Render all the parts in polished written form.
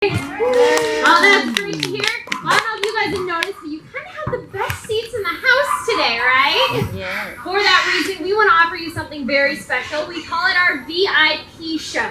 Oh, that's great to hear. Well, I don't know if you guys have noticed, but you kind of have the best seats in the house today, right? Yeah. For that reason, we want to offer you something very special. We call it our VIP show.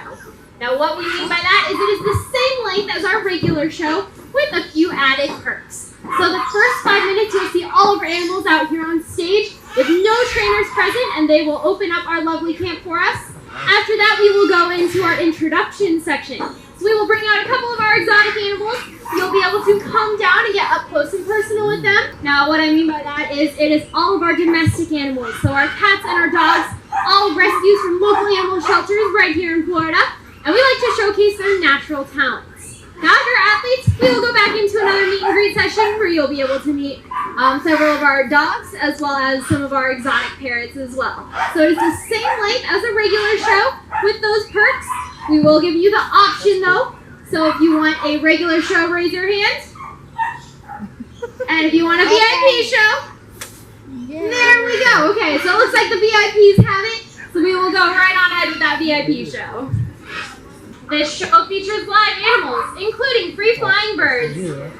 Now, what we mean by that is it is the same length as our regular show with a few added perks. So the first 5 minutes, you'll see all of our animals out here on stage with no trainers present, and they will open up our lovely camp for us. After that, we will go into our introduction section. So we will bring out a couple of our exotic animals. You'll be able to come down and get up close and personal with them. Now, what I mean by that is it is all of our domestic animals. So our cats and our dogs, all rescues from local animal shelters right here in Florida. And we like to showcase their natural talents. Now, after athletes, we will go back into another meet and greet session where you'll be able to meet several of our dogs as well as some of our exotic parrots as well. So it's the same length as a regular show with those perks. We will give you the option though. So if you want a regular show, raise your hand. And if you want a VIP show, there we go. Okay, so it looks like the VIPs have it. So we will go right on ahead with that VIP show. This show features live animals, including free-flying birds.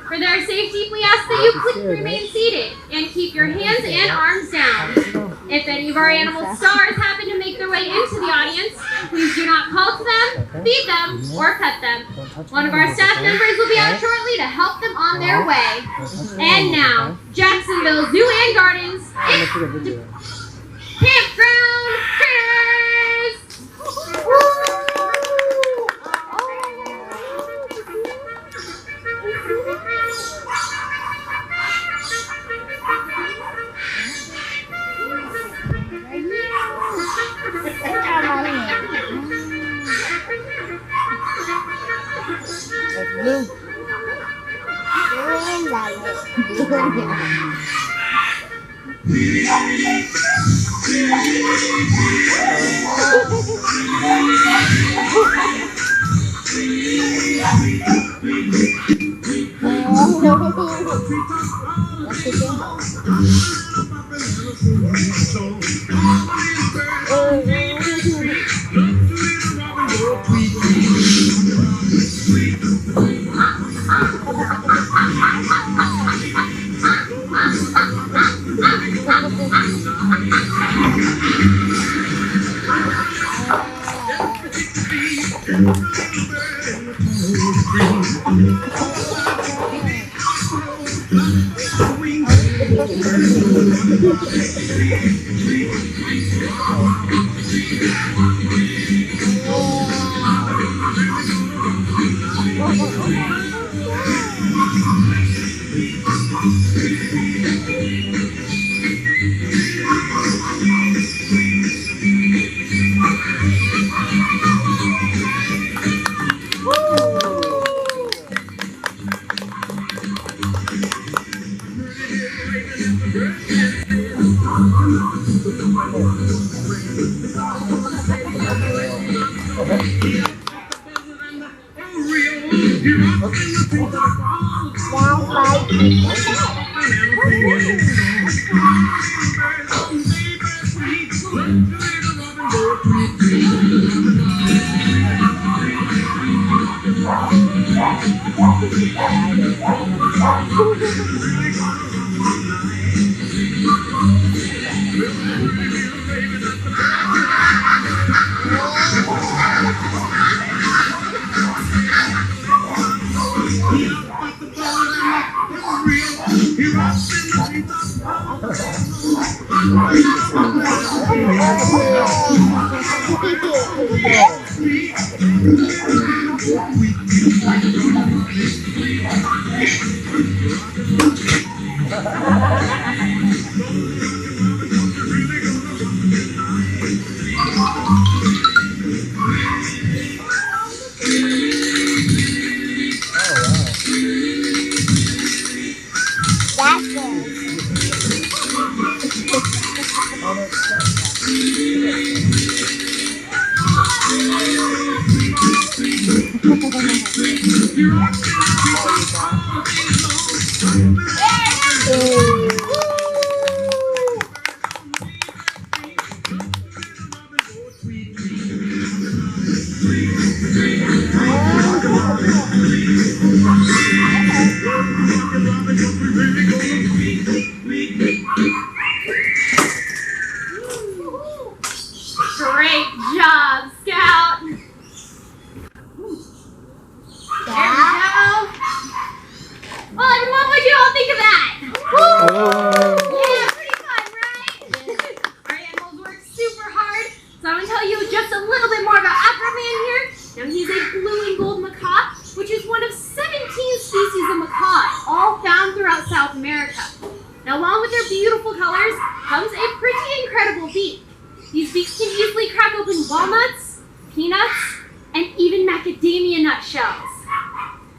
For their safety, we ask that you please remain seated and keep your hands and arms down. If any of our animal stars happen to make their way into the audience, please do not call to them, feed them, or pet them. One of our staff members will be out shortly to help them on their way. And now, Jacksonville Zoo and Gardens, it's Campground Critters!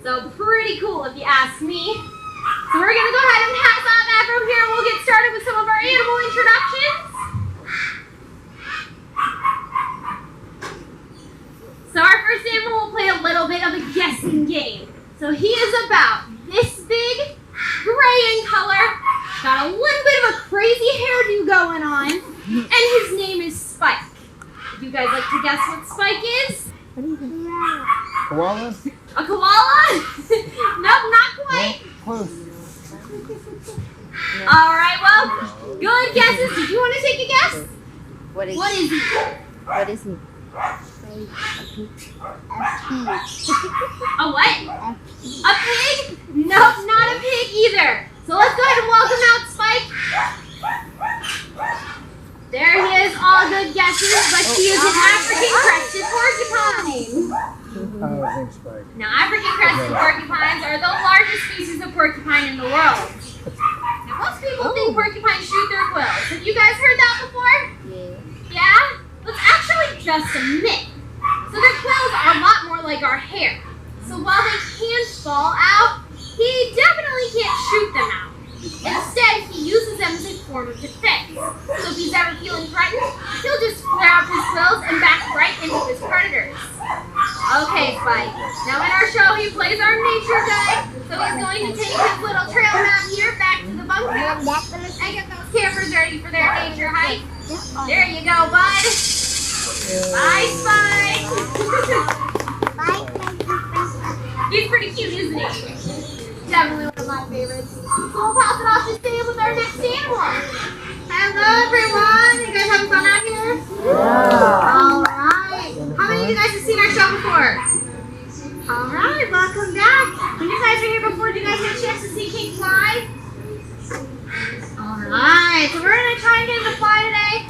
So pretty cool if you ask me. So we're going to go ahead and pass on that from here. We'll get started with some of our animal introductions. So our first animal will play a little bit of a guessing game. So he is about this big, gray in color, got a little bit of a crazy hairdo going on, and his name is Spike. Would you guys like to guess what Spike is? Koala? A koala? Nope, not quite. Close. All right, well, good guesses. Did you want to take a guess? What is he? What is he? A what? A pig? Nope, not a pig either. So let's go ahead and welcome out Spike. There he is, all good guesses, but he is an African crested porcupine. Thanks, Spike. Now, African crested porcupines are the largest species of porcupine in the world. Now, most people think porcupines shoot their quills. Have you guys heard that before? Yeah. Yeah? That's actually just a myth. So their quills are a lot more like our hair. So while they can fall out, he definitely can't shoot them out. Instead, he uses them as a form of defense. So if he's ever feeling threatened, he'll just flare up his quills and back right into his predators. Okay, Spike. Now in our show, he plays our nature guide. So he's going to take his little trail map here back to the bunkhouse and get those campers ready for their nature hike. There you go, bud. Bye, Spike. He's pretty cute, isn't he? Definitely one of my favorites. So we'll pass it off to stay with our next animal. Hello, everyone. You guys having fun out here? Yeah. All right. How many of you guys have seen our show before? All right. Welcome back. When you guys were here before, did you guys get a chance to see King fly? All right. So we're going to try and get him to fly today.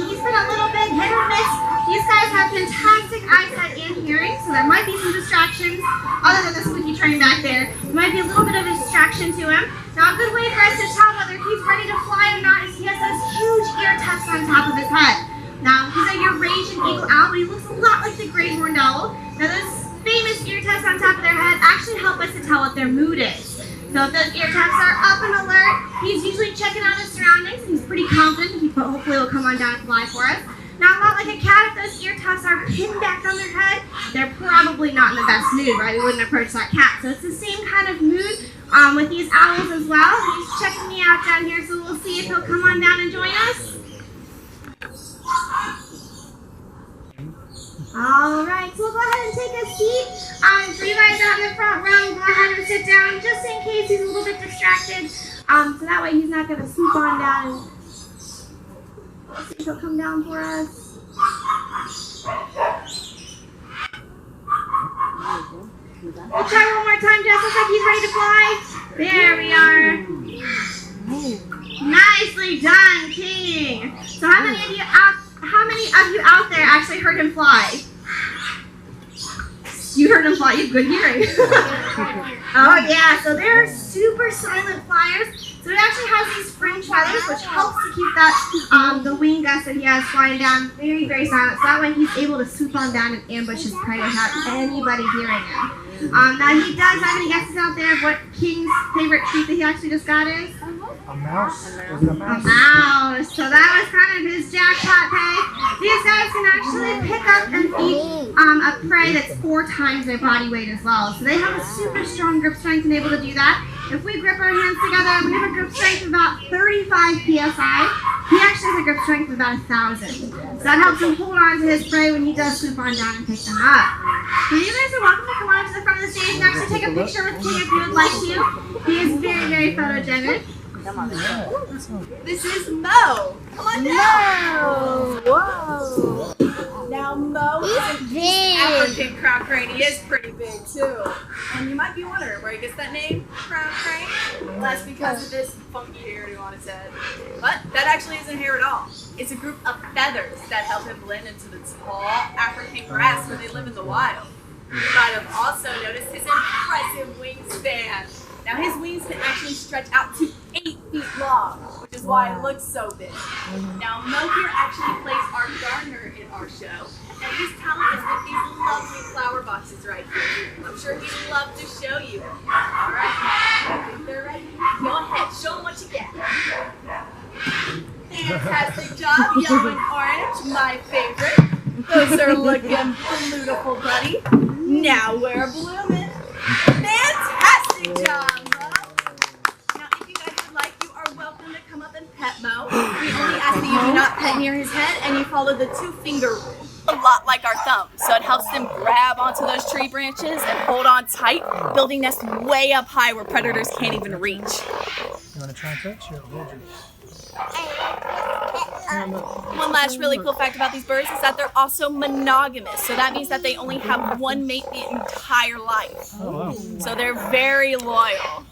He's been a little bit hit or miss. These guys have fantastic eyesight and hearing, so there might be some distractions. Other than the squeaky train back there, there might be a little bit of a distraction to him. Now, a good way for us to tell whether he's ready to fly or not is he has those huge ear tufts on top of his head. Now, he's a Eurasian eagle owl, but he looks a lot like the great horned owl. Now, those famous ear tufts on top of their head actually help us to tell what their mood is. So if those ear tufts are up and alert, he's usually checking out his surroundings, and he's pretty confident. He hopefully will come on down and fly for us. Now, a lot like a cat, if those ear tufts are pinned back on their head, they're probably not in the best mood, right? We wouldn't approach that cat. So it's the same kind of mood with these owls as well. He's checking me out down here, so we'll see if he'll come on down and join us. All right, so we'll go ahead and take a seat. For you guys out in the front row, go ahead and sit down just in case he's a little bit distracted. So that way he's not going to swoop on down and we'll see if he'll come down for us. We'll try one more time, Jess. Looks like he's ready to fly. There we are. Nicely done, King. So how many of you out there actually heard him fly? You heard him fly. You have good hearing. Oh yeah. So they're super silent flyers. So it actually has these fringe feathers, which helps to keep that the wing gust that he has flying down very, very silent. So that way he's able to swoop on down and ambush his prey without anybody hearing him. Now he does have any guesses out there of what King's favorite treat that he actually just got is? A mouse? Is it a mouse? A mouse. So that was kind of his jackpot pay. These guys can actually pick up and eat a prey that's 4 times their body weight as well. So they have a super strong grip strength and able to do that. If we grip our hands together, we have a grip strength of about 35 psi. He actually has a grip strength of about 1,000. So that helps him hold on to his prey when he does swoop on down and pick them up. So you guys are welcome to come on to the front of the stage and actually take a picture with King if you would like to. He is very, very photogenic. This is Mo. Come on down. Whoa. Now Mo is an African crown crane. He is pretty big too. And you might be wondering where he gets that name, crown crane. Well, that's because of this funky hairdo on his head. But that actually isn't hair at all. It's a group of feathers that help him blend into the tall African grass where they live in the wild. You might have also noticed his impressive wingspan. Now his wings can actually stretch out to 8 feet long, which is is why it looks so big. Now, Mo here actually plays our gardener in our show, and his talent is with these lovely flower boxes right here. I'm sure he'd love to show you. All right, I think they're ready. Go ahead, show them what you get. Fantastic job, yellow and orange, my favorite. Those are looking beautiful, buddy. Now we're blooming. Fantastic job, Mo. Now, if you guys would like, you are welcome to come up and pet Mo. We only ask that you do not pet near his head and you follow the 2-finger rule. A lot like our thumb, so it helps them grab onto those tree branches and hold on tight, building nests way up high where predators can't even reach. You want to try and touch? Here, hold you. One last really cool fact about these birds is that they're also monogamous. So that means that they only have one mate the entire life. Oh, wow. So they're very loyal.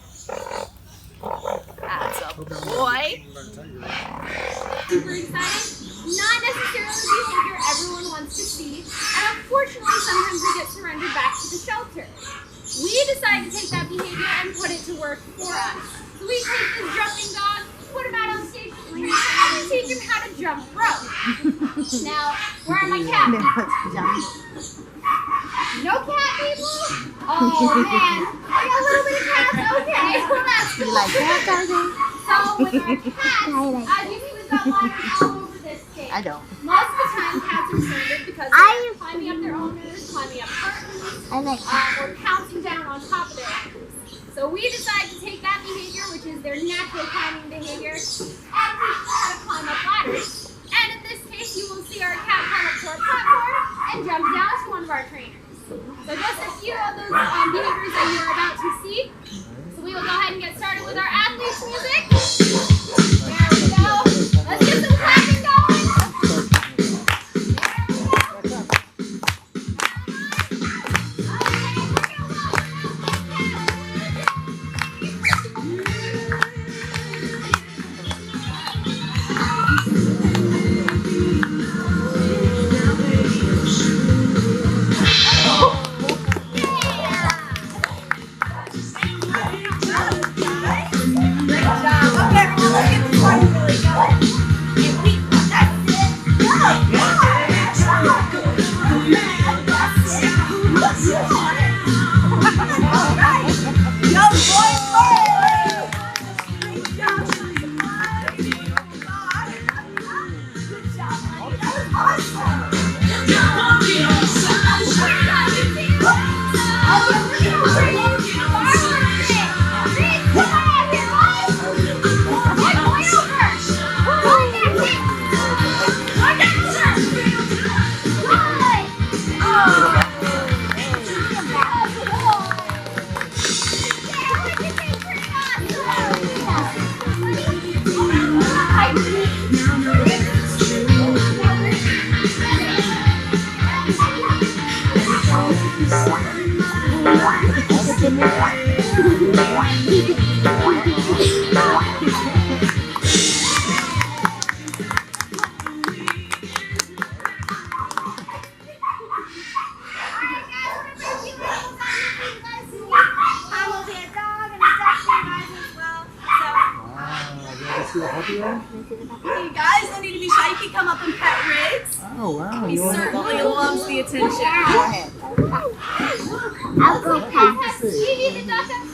That's a boy. Super excited? Not necessarily the behavior everyone wants to see, and unfortunately sometimes we get surrendered back to the shelter. We decided to take that behavior and put it to work for us. So we take this jumping dog, put him out on stage with training, and we teach him how to jump rope. Now, where are my cat people? No cat people? Oh man, I got a little bit of cats. Okay, well that's cool. You like that, Cousin? So with our cats, you see we've got liners all over this stage. I don't. Most of the time, cats are surrendered because they're climbing up their owners, climbing up curtains, I like or pouncing down on top of their owners. So we decided to take that behavior, which is their natural climbing behavior, and teach them how to climb up ladders. And in this case, you will see our cat climb up to our platform and jump down to one of our trainers. So just a few of those behaviors that you're about to see. So we will go ahead and get started with our athletes music. There we go. Let's get some clapping going. Hey guys, no need to be shy. You can come up and pet Riggs. Oh, wow. He certainly loves the attention. I'll go past. Stevie the duck up